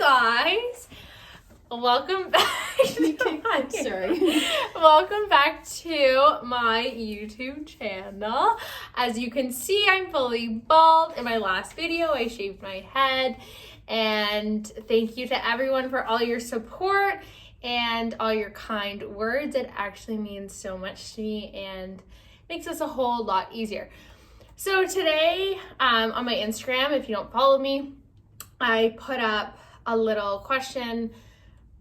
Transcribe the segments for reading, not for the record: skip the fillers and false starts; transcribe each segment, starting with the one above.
guys, welcome back. Sorry. Welcome back to my YouTube channel. As you can see, I'm fully bald. In my last video, I shaved my head. And thank you to everyone for all your support and all your kind words. It actually means so much to me and makes us a whole lot easier. So today, on my Instagram, if you don't follow me, I put up a little question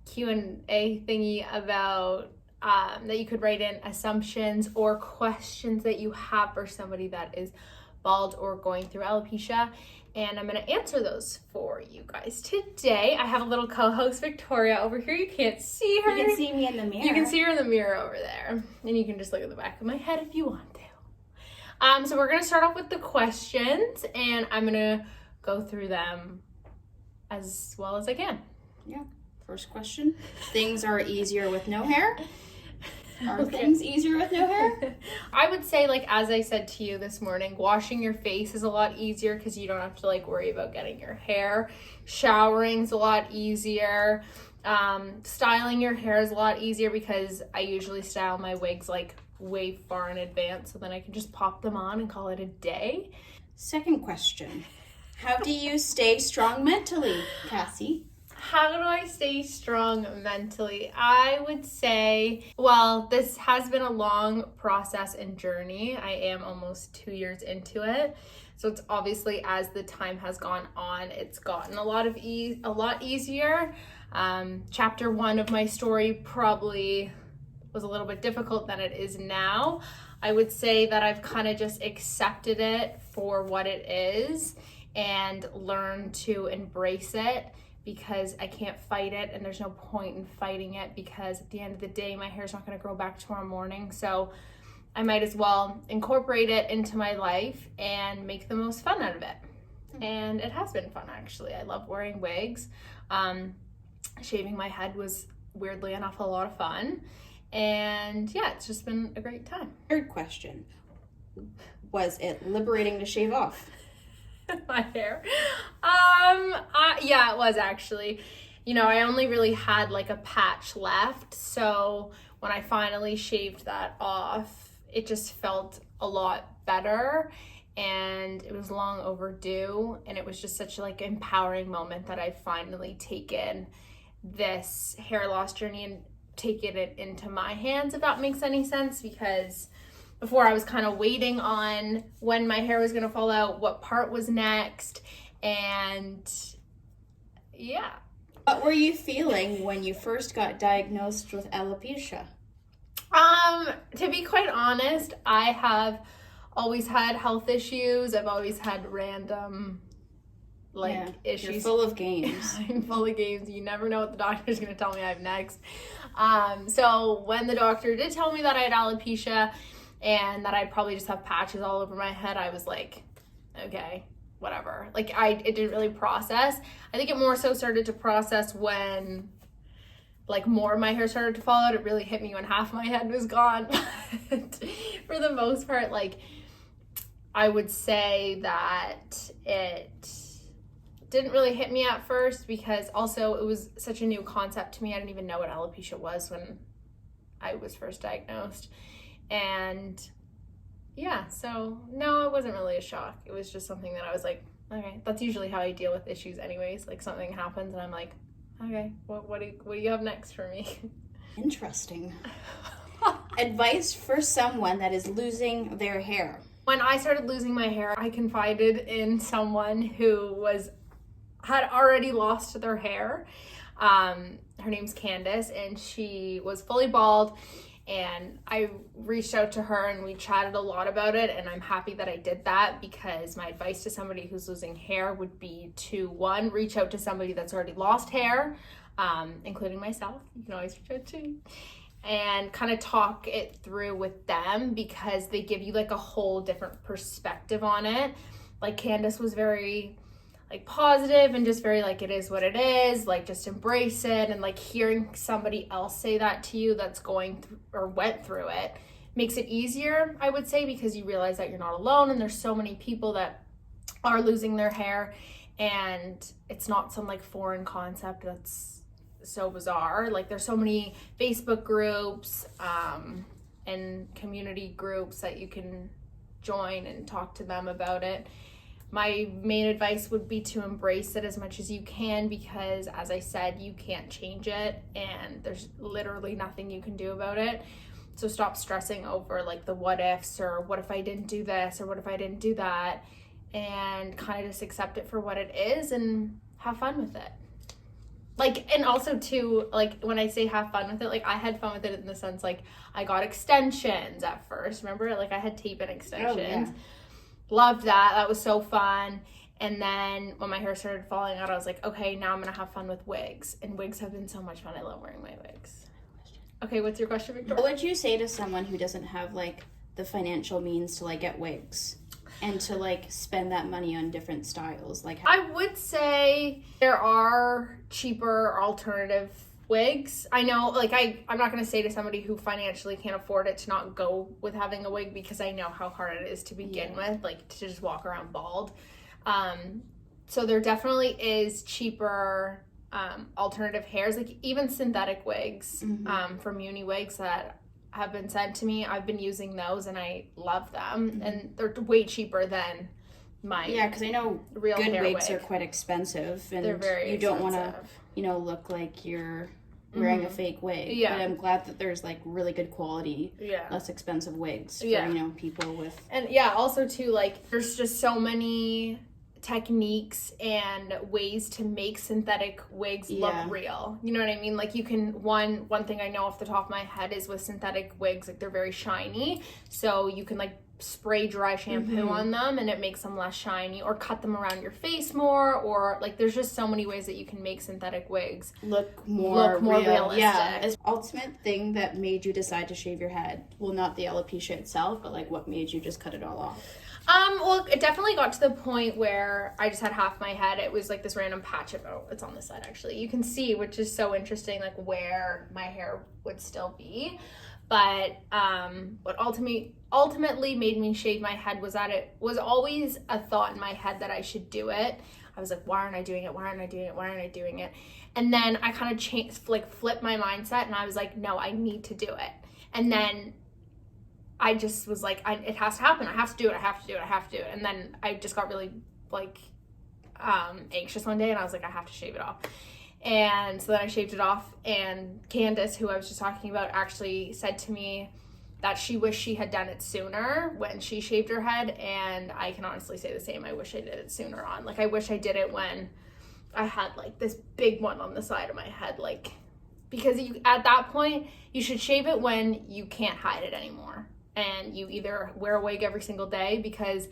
Q&A thingy about that you could write in assumptions or questions that you have for somebody that is bald or going through alopecia, and I'm going to answer those for you guys today. I have a little co-host, Victoria, over here. You can't see her. You can see me in the mirror. You can see her in the mirror over there, and you can just look at the back of my head if you want to. So we're going to start off with the questions, and I'm going to go through them as well as I can. Yeah. First question. Things are easier with no hair? Are Okay. things easier with no hair? I would say, like, as I said to you this morning, washing your face is a lot easier because you don't have to, like, worry about getting your hair. Showering's a lot easier. Styling your hair is a lot easier because I usually style my wigs, like, way far in advance, so then I can just pop them on and call it a day. Second question. How do you stay strong mentally, Cassie? How do I stay strong mentally? I would say, well, this has been a long process and journey. I am almost 2 years into it. So it's obviously, as the time has gone on, it's gotten a lot easier. Chapter 1 of my story probably was a little bit difficult than it is now. I would say that I've kind of just accepted it for what it is and learned to embrace it, because I can't fight it and there's no point in fighting it, because at the end of the day, my hair's not going to grow back tomorrow morning. So I might as well incorporate it into my life and make the most fun out of it. And it has been fun, actually. I love wearing wigs. Shaving my head was, weirdly enough, a lot of fun. And yeah, it's just been a great time. Third question. Was it liberating to shave off? My hair. Yeah, it was actually. You know, I only really had like a patch left. So when I finally shaved that off, it just felt a lot better, and it was long overdue. And it was just such a like empowering moment that I've finally taken this hair loss journey and taken it into my hands, if that makes any sense, because before I was kind of waiting on when my hair was going to fall out, what part was next, and yeah. What were you feeling when you first got diagnosed with alopecia? To be quite honest, I have always had health issues. I've always had random issues. You're full of games. I'm full of games. You never know what the doctor's going to tell me I have next. So when the doctor did tell me that I had alopecia and that I'd probably just have patches all over my head, I was like, okay, whatever. Like, it didn't really process. I think it more so started to process when, like, more of my hair started to fall out. It really hit me when half my head was gone. But for the most part, like, I would say that it didn't really hit me at first, because also it was such a new concept to me. I didn't even know what alopecia was when I was first diagnosed. And yeah, so no, it wasn't really a shock. It was just something that I was like, okay, that's usually how I deal with issues anyways. Like, something happens and I'm like, okay, what do you have next for me? Interesting. Advice for someone that is losing their hair. When I started losing my hair, I confided in someone who had already lost their hair. Her name's Candace, and she was fully bald. And I reached out to her and we chatted a lot about it, and I'm happy that I did that, because my advice to somebody who's losing hair would be to, one, reach out to somebody that's already lost hair, including myself. You can always reach out to me, and kind of talk it through with them, because they give you like a whole different perspective on it. Like, Candace was very like positive and just very like, it is what it is, like, just embrace it. And like, hearing somebody else say that to you that's going through or went through it makes it easier, I would say, because you realize that you're not alone and there's so many people that are losing their hair. and it's not some like foreign concept that's so bizarre. Like there's so many Facebook groups and community groups that you can join and talk to them about it. My main advice would be to embrace it as much as you can, because as I said, you can't change it and there's literally nothing you can do about it. So stop stressing over like the what ifs, or what if I didn't do this, or what if I didn't do that, and kind of just accept it for what it is and have fun with it. Like, and also too, like when I say have fun with it, like I had fun with it in the sense like I got extensions at first. Remember, like I had tape and extensions. Oh, yeah. Loved that. That was so fun. And then when my hair started falling out, I was like, okay, now I'm gonna have fun with wigs. And wigs have been so much fun. I love wearing my wigs. Okay, what's your question, Victoria? What would you say to someone who doesn't have like the financial means to like get wigs and to like spend that money on different styles? Like, I would say there are cheaper alternative wigs. I know, like I'm not going to say to somebody who financially can't afford it to not go with having a wig, because I know how hard it is to begin with, like to just walk around bald. So there definitely is cheaper alternative hairs, like even synthetic wigs from Uni Wigs that have been sent to me. I've been using those and I love them, and they're way cheaper than my because I know real good hair wigs wig. are quite expensive, and They're very you don't want to, expensive. look like you're wearing a fake wig. Yeah. But I'm glad that there's like really good quality, Yeah. less expensive wigs for Yeah. People with. And yeah, also too, like there's just so many techniques and ways to make synthetic wigs look real. You know what I mean? Like you can, one thing I know off the top of my head is with synthetic wigs, like they're very shiny, so you can like spray dry shampoo on them and it makes them less shiny, or cut them around your face more, or like there's just so many ways that you can make synthetic wigs Look more real. realistic. Yeah. The ultimate thing that made you decide to shave your head, well, not the alopecia itself, but like what made you just cut it all off? Well, it definitely got to the point where I just had half my head. It was like this random patch of, it's on this side actually. You can see, which is so interesting, like where my hair would still be. But what ultimately made me shave my head was that it was always a thought in my head that I should do it. I was like, why aren't I doing it? Why aren't I doing it? Why aren't I doing it? And then I kind of flipped my mindset, and I was like, no, I need to do it. And then I just was like, it has to happen. I have to do it. I have to do it. I have to do it. And then I just got really like anxious one day, and I was like, I have to shave it off. And so then I shaved it off, and Candace, who I was just talking about, actually said to me that she wished she had done it sooner when she shaved her head, and I can honestly say the same. I wish I did it sooner on. Like, I wish I did it when I had, like, this big one on the side of my head, like, because at that point, you should shave it when you can't hide it anymore, and you either wear a wig every single day, because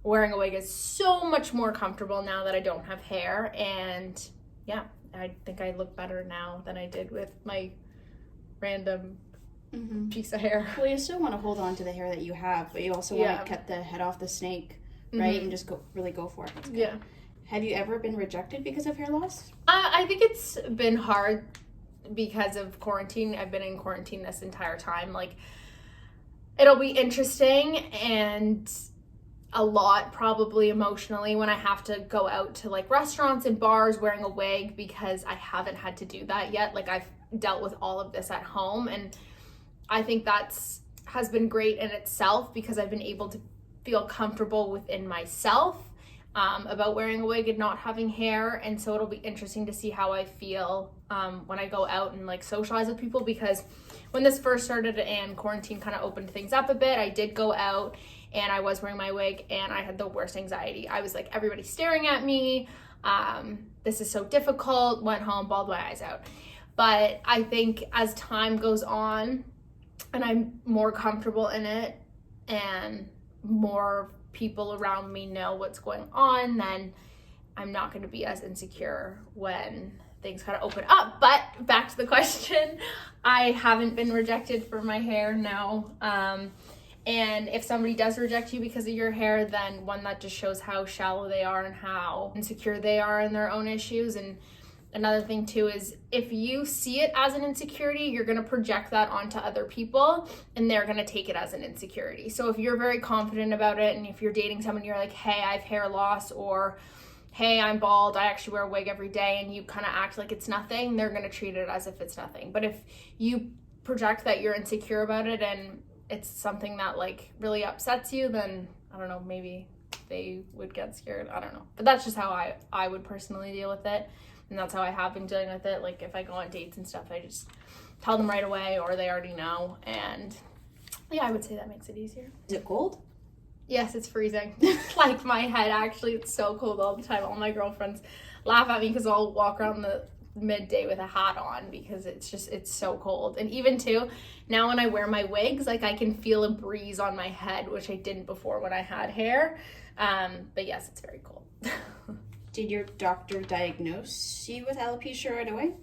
wearing a wig is so much more comfortable now that I don't have hair, and yeah, I think I look better now than I did with my random piece of hair. Well, you still want to hold on to the hair that you have, but you also want to cut the head off the snake, right? And just really go for it. Yeah. Have you ever been rejected because of hair loss? I think it's been hard because of quarantine. I've been in quarantine this entire time. Like, it'll be interesting and a lot probably emotionally when I have to go out to like restaurants and bars wearing a wig, because I haven't had to do that yet. Like, I've dealt with all of this at home, and I think has been great in itself, because I've been able to feel comfortable within myself about wearing a wig and not having hair. And so it'll be interesting to see how I feel when I go out and like socialize with people, because when this first started and quarantine kind of opened things up a bit, I did go out and I was wearing my wig, and I had the worst anxiety. I was like, everybody's staring at me. This is so difficult. Went home, bawled my eyes out. But I think as time goes on and I'm more comfortable in it and more people around me know what's going on, then I'm not going to be as insecure when things kind of open up. But back to the question, I haven't been rejected for my hair, no. And if somebody does reject you because of your hair, then one, that just shows how shallow they are and how insecure they are in their own issues. And another thing too is, if you see it as an insecurity, you're going to project that onto other people, and they're going to take it as an insecurity. So if you're very confident about it, and if you're dating someone, you're like, hey, I have hair loss, or hey, I'm bald, I actually wear a wig every day, and you kind of act like it's nothing, they're going to treat it as if it's nothing. But if you project that you're insecure about it and it's something that like really upsets you, then I don't know, maybe they would get scared. I don't know. But that's just how I would personally deal with it. And that's how I have been dealing with it. Like if I go on dates and stuff, I just tell them right away, or they already know. And yeah, I would say that makes it easier. Is it cold? Yes, it's freezing. Like my head, actually, it's so cold all the time. All my girlfriends laugh at me because I'll walk around the midday with a hat on because it's so cold. And even too, now when I wear my wigs, like I can feel a breeze on my head, which I didn't before when I had hair. But yes, it's very cold. Did your doctor diagnose you with alopecia right away?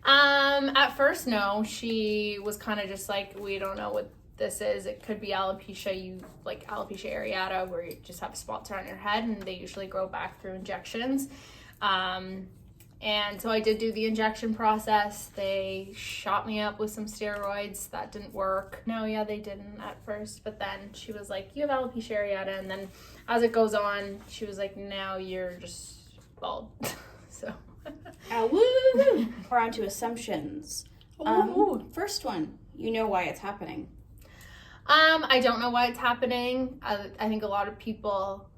At first, no. She was kind of just like, we don't know what this is. It could be alopecia, alopecia areata, where you just have spots around your head, and they usually grow back through injections. And so I did do the injection process. They shot me up with some steroids. That didn't work. No, yeah, they didn't at first. But then she was like, you have alopecia areata. And then as it goes on, she was like, now you're just bald. So. Woo! We're on to assumptions. First one, you know why it's happening. I don't know why it's happening. I think a lot of people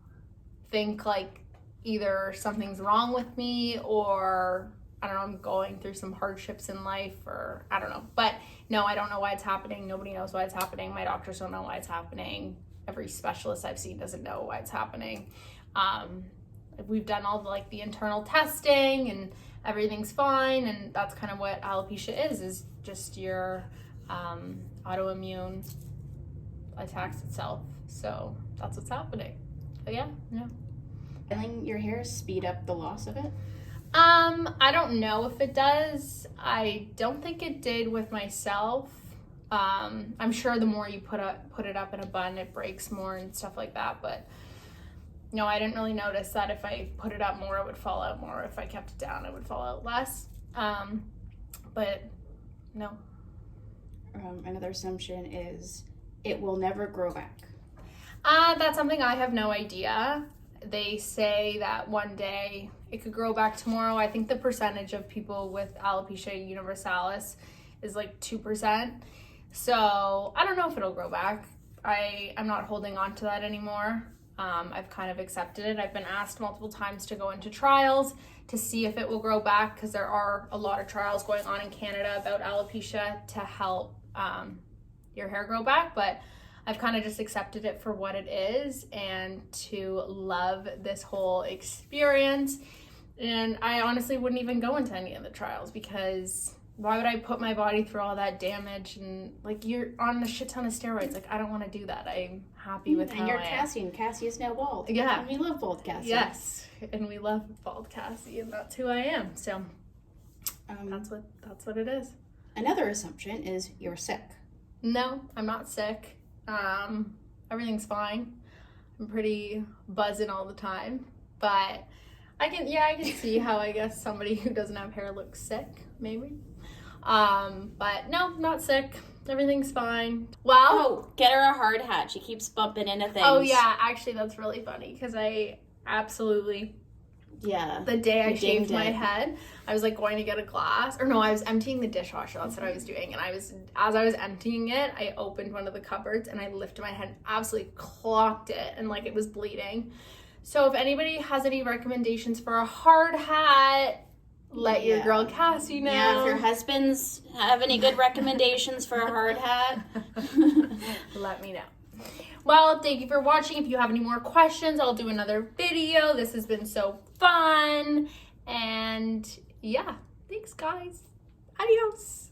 think like either something's wrong with me, or I don't know, I'm going through some hardships in life, or I don't know. But no, I don't know why it's happening. Nobody knows why it's happening. My doctors don't know why it's happening. Every specialist I've seen doesn't know why it's happening. We've done all the internal testing and everything's fine, and that's kind of what alopecia is just your autoimmune attacks itself. So that's what's happening. But yeah, no. Filing your hair speed up the loss of it? I don't know if it does. I don't think it did with myself. I'm sure the more you put it up in a bun, it breaks more and stuff like that. But no, I didn't really notice that if I put it up more, it would fall out more. If I kept it down, it would fall out less. But no. Another assumption is it will never grow back. That's something I have no idea. They say that one day it could grow back tomorrow. I think the percentage of people with alopecia universalis is like 2%. So I don't know if it'll grow back. I'm not holding on to that anymore. I've kind of accepted it. I've been asked multiple times to go into trials to see if it will grow back, because there are a lot of trials going on in Canada about alopecia to help your hair grow back. But I've kind of just accepted it for what it is and to love this whole experience. And I honestly wouldn't even go into any of the trials, because why would I put my body through all that damage? And you're on a shit ton of steroids. I don't want to do that. I'm happy with how I am. And you're Cassie, and Cassie is now bald. Yeah. And we love bald Cassie. Yes. And we love bald Cassie, and that's who I am. So that's what it is. Another assumption is you're sick. No, I'm not sick. Everything's fine. I'm pretty buzzing all the time, but I can see how I guess somebody who doesn't have hair looks sick, maybe. But no, not sick. Everything's fine. Well, oh, get her a hard hat. She keeps bumping into things. Oh yeah, actually that's really funny, because I absolutely, the day I shaved my head, I was going to get a glass, or no, I was emptying the dishwasher. That's what I was doing. And as I was emptying it, I opened one of the cupboards and I lifted my head and absolutely clocked it, and it was bleeding. So if anybody has any recommendations for a hard hat, let your girl Cassie know. Yeah, if your husbands have any good recommendations for a hard hat, let me know. Well, thank you for watching. If you have any more questions, I'll do another video. This has been so fun. And yeah, thanks guys. Adios.